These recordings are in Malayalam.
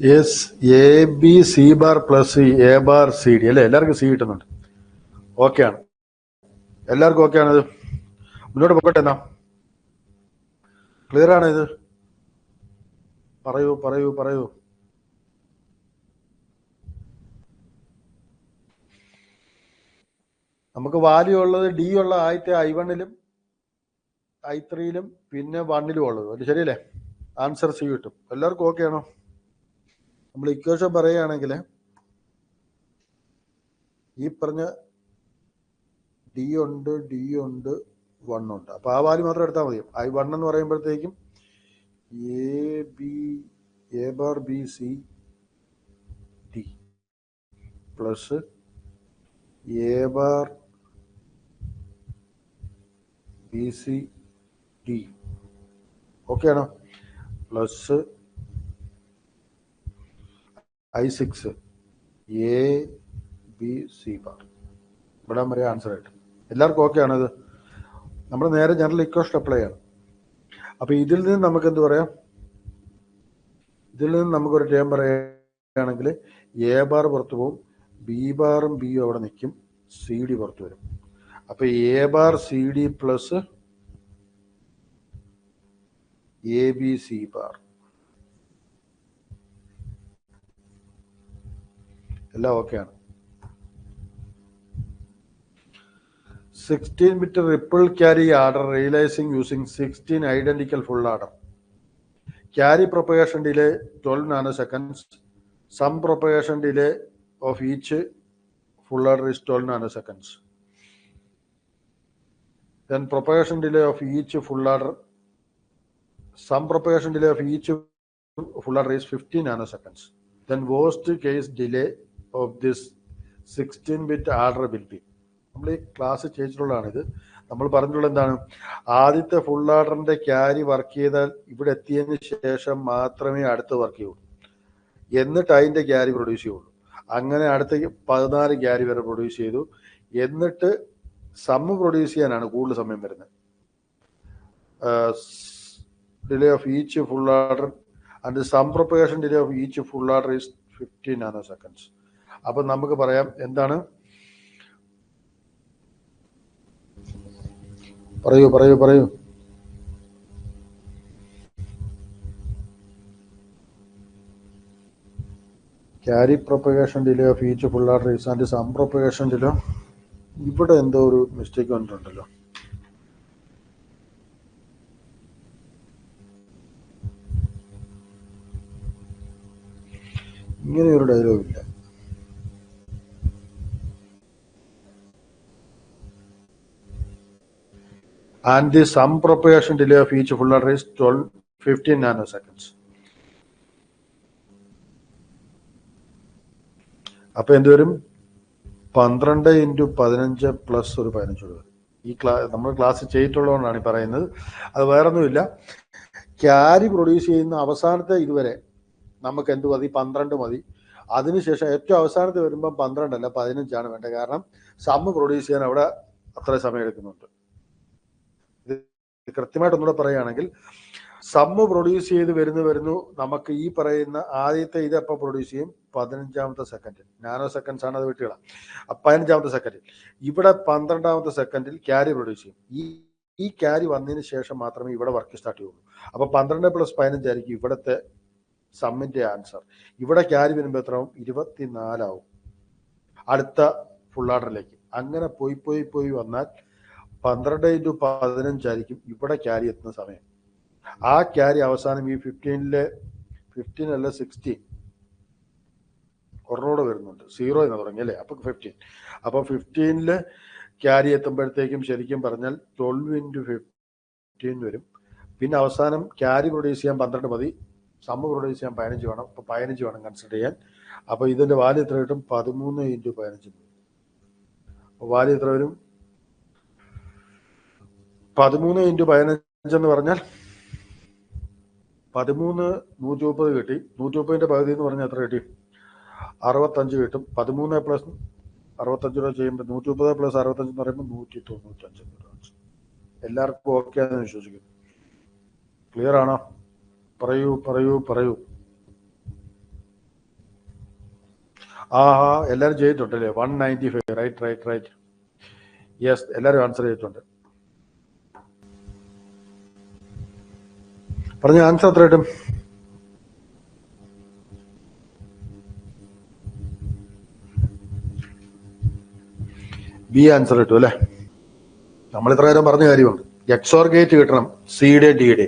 Yes, A B C bar plus A bar C D അല്ലേ? എല്ലാവർക്കും സി കിട്ടുന്നുണ്ട്. ഓക്കെ ആണ്, എല്ലാവർക്കും ഓക്കെ ആണത്. മുന്നോട്ട് പോകട്ടെ എന്നാ. ക്ലിയർ ആണ് ഇത്? പറയൂ പറയൂ പറയൂ. നമുക്ക് വാല്യൂ ഉള്ളത് ഡി ഉള്ള ആദ്യത്തെ I1-ലും I3-ലും പിന്നെ 1-ലും ഉള്ളത്. അത് ശരിയല്ലേ? ആൻസർ സി കിട്ടും. എല്ലാവർക്കും ഓക്കെ ആണോ? നമ്മൾ ഇക്വേഷൻ പറയുകയാണെങ്കിൽ ഈ പറഞ്ഞ ഡി ഉണ്ട്, ഡി ഉണ്ട്, 1 ഉണ്ട്. അപ്പൊ ആ വാല്യൂ മാത്രം എടുത്താൽ മതി. I1 എന്ന് പറയുമ്പോഴത്തേക്കും A bar B C D plus A bar B C D, okay ആണോ? Plus I6 A B C bar. ഇവിടെ വരെ ആൻസർ ആയിട്ട് എല്ലാവർക്കും ഓക്കെ ആണത്? നമ്മൾ നേരെ ജനറൽ ഇക്വേഷൻ അപ്ലൈ ചെയ്യണം. അപ്പൊ ഇതിൽ നിന്ന് നമുക്ക് എന്ത് പറയാം? ഇതിൽ നിന്ന് നമുക്കൊരു ടേം പറയുകയാണെങ്കിൽ എ ബാർ പുറത്തു പോകും, ബി ബാറും ബിയും അവിടെ നിൽക്കും, സി ഡി പുറത്തു വരും. അപ്പൊ A bar C D plus A B C bar, എല്ലാം ഓക്കെ ആണ്. 16-bit ripple carry order realizing using 16 identical full order. Carry propagation delay 12 nanoseconds. Some propagation delay of each full order is 12 nanoseconds. Then propagation delay of each full order, some propagation delay of each full order is 15 nanoseconds. Then worst case delay of this 16-bit order will be. നമ്മൾ ഈ ക്ലാസ് ചെയ്തിട്ടുള്ളതാണിത്. നമ്മൾ പറഞ്ഞിട്ടുള്ള എന്താണ്? ആദ്യത്തെ ഫുൾ ഓർഡറിന്റെ ക്യാരി വർക്ക് ചെയ്താൽ ഇവിടെ എത്തിയതിന് ശേഷം മാത്രമേ അടുത്ത വർക്ക് ചെയ്യുള്ളൂ, എന്നിട്ട് അതിന്റെ ക്യാരി പ്രൊഡ്യൂസ് ചെയ്യുള്ളൂ. അങ്ങനെ അടുത്ത 14 ക്യാരി വരെ പ്രൊഡ്യൂസ് ചെയ്തു. എന്നിട്ട് സമ്മ് പ്രൊഡ്യൂസ് ചെയ്യാനാണ് കൂടുതൽ സമയം വരുന്നത്. Delay of each full adder and sum propagation delay of each full adder is 15 nanoseconds. അപ്പൊ നമുക്ക് പറയാം എന്താണ്? പറയൂ പറയൂ പറയൂ. Carry propagation delay of each full adder is and sum propagation delay. ഇവിടെ എന്തോ ഒരു മിസ്റ്റേക്ക് വന്നിട്ടുണ്ടല്ലോ. ഇങ്ങനെ ഒരു ഡയലോഗ് ഇല്ല. And the sum propagation delay of each full order is 15 nanoseconds. അപ്പൊ എന്തുവരും? 12 × 15 പ്ലസ് ഒരു 15 വരും. ഈ നമ്മൾ ക്ലാസ് ചെയ്തിട്ടുള്ളതുകൊണ്ടാണ് ഈ പറയുന്നത്. അത് വേറൊന്നുമില്ല. ക്യാരി പ്രൊഡ്യൂസ് ചെയ്യുന്ന അവസാനത്തെ ഇതുവരെ നമുക്ക് എന്ത് മതി? 12 മതി. അതിനുശേഷം ഏറ്റവും അവസാനത്തെ വരുമ്പോൾ 12 അല്ല 15 വേണ്ടത്. കാരണം സമ്മ് പ്രൊഡ്യൂസ് ചെയ്യാൻ അവിടെ അത്ര സമയം എടുക്കുന്നുണ്ട്. കൃത്യമായിട്ട് ഒന്നുകൂടെ പറയുകയാണെങ്കിൽ സമ്മ് പ്രൊഡ്യൂസ് ചെയ്ത് വരുന്നു നമുക്ക് ഈ പറയുന്ന ആദ്യത്തെ ഇത് എപ്പോൾ പ്രൊഡ്യൂസ് ചെയ്യും? 15ാമത്തെ സെക്കൻഡിൽ. നാനോ സെക്കൻഡ്സ് ആണ് അത് വിട്ടുകളാം. 15ാമത്തെ സെക്കൻഡിൽ. ഇവിടെ 12ാമത്തെ സെക്കൻഡിൽ ക്യാരി പ്രൊഡ്യൂസ് ചെയ്യും. ഈ ക്യാരി വന്നതിന് ശേഷം മാത്രമേ ഇവിടെ വർക്ക് സ്റ്റാർട്ട് ചെയ്യുള്ളൂ. അപ്പൊ 12 + 15 ആയിരിക്കും ഇവിടുത്തെ സമ്മിന്റെ ആൻസർ. ഇവിടെ ക്യാരി വരുമ്പോൾ എത്രയാവും? 24 ആവും അടുത്ത ഫുൾ ഓർഡറിലേക്ക്. അങ്ങനെ പോയി വന്നാൽ 12 × 15 ആയിരിക്കും ഇവിടെ ക്യാരി എത്തുന്ന സമയം. ആ ക്യാരി അവസാനം ഈ 15 അല്ല 16 ഒരെണ്ണോടെ വരുന്നുണ്ട്. 0 എന്ന് തുടങ്ങി അല്ലേ? അപ്പൊ 15. അപ്പൊ 15 ക്യാരി എത്തുമ്പോഴത്തേക്കും ശരിക്കും പറഞ്ഞാൽ 12 × 15 വരും. പിന്നെ അവസാനം ക്യാരി പ്രൊഡ്യൂസ് ചെയ്യാൻ 12 മതി, സമ്മ് പ്രൊഡ്യൂസ് ചെയ്യാൻ 15 വേണം. അപ്പൊ 15 വേണം കൺസിഡർ ചെയ്യാൻ. അപ്പൊ ഇതിന്റെ വാല്യൂ എത്ര കിട്ടും? 13 × 15. വാല്യൂ എത്ര വരും? 13 × 15 എന്ന് പറഞ്ഞാൽ 13 130 കിട്ടി. 130ന്റെ പകുതി എന്ന് പറഞ്ഞാൽ എത്ര കിട്ടി? 65 കിട്ടും. 13 + 65 ചെയ്യുമ്പോൾ 130 + 65 എന്ന് പറയുമ്പോൾ 195. എല്ലാവർക്കും ഓക്കെ ആണെന്ന് വിശ്വസിക്കുന്നു. ക്ലിയർ ആണോ? പറയൂ പറയൂ പറയൂ. എല്ലാവരും ചെയ്തിട്ടുണ്ടല്ലേ? 195. റൈറ്റ്. യെസ്, എല്ലാവരും ആൻസർ ചെയ്തിട്ടുണ്ട്. പറഞ്ഞ ആൻസർ എത്ര കിട്ടും? ബി ആൻസർ കിട്ടും അല്ലേ? നമ്മൾ ഇത്ര നേരം പറഞ്ഞ കാര്യമുണ്ട്. എക്സോർ ഗേറ്റ് കിട്ടണം സിയുടെ ഡിയുടെ.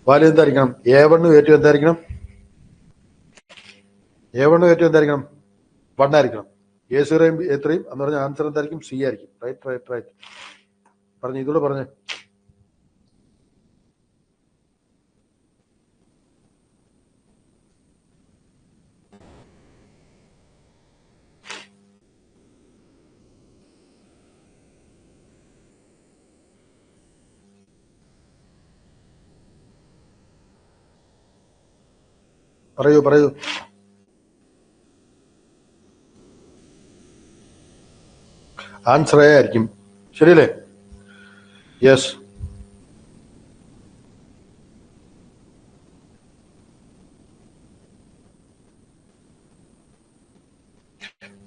വാല്യൂ എന്തായിരിക്കണം? A1 A2 എന്തായിരിക്കണം? A1 A2 എന്തായിരിക്കണം? 1 ആയിരിക്കണം. A0യും A3യും എന്ന് പറഞ്ഞ ആൻസർ എന്തായിരിക്കും? സി ആയിരിക്കും. റൈറ്റ്. പറഞ്ഞു, ഇതോടെ പറഞ്ഞു. പറയൂ. ആൻസർ എ ആയിരിക്കും. ശരിയല്ലേ? യെസ്.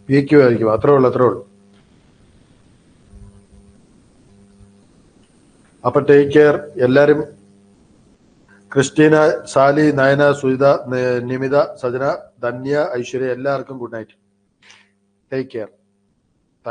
PQ ആയിരിക്കും. അത്രേ ഉള്ളൂ. അപ്പൊ ടേക്ക് കെയർ എല്ലാരും. ക്രിസ്റ്റീന, സാലി, നയന, സുജിത, നിമിത, സജന, ധന്യ, ഐശ്വര്യ, എല്ലാവർക്കും ഗുഡ് നൈറ്റ്. Take care.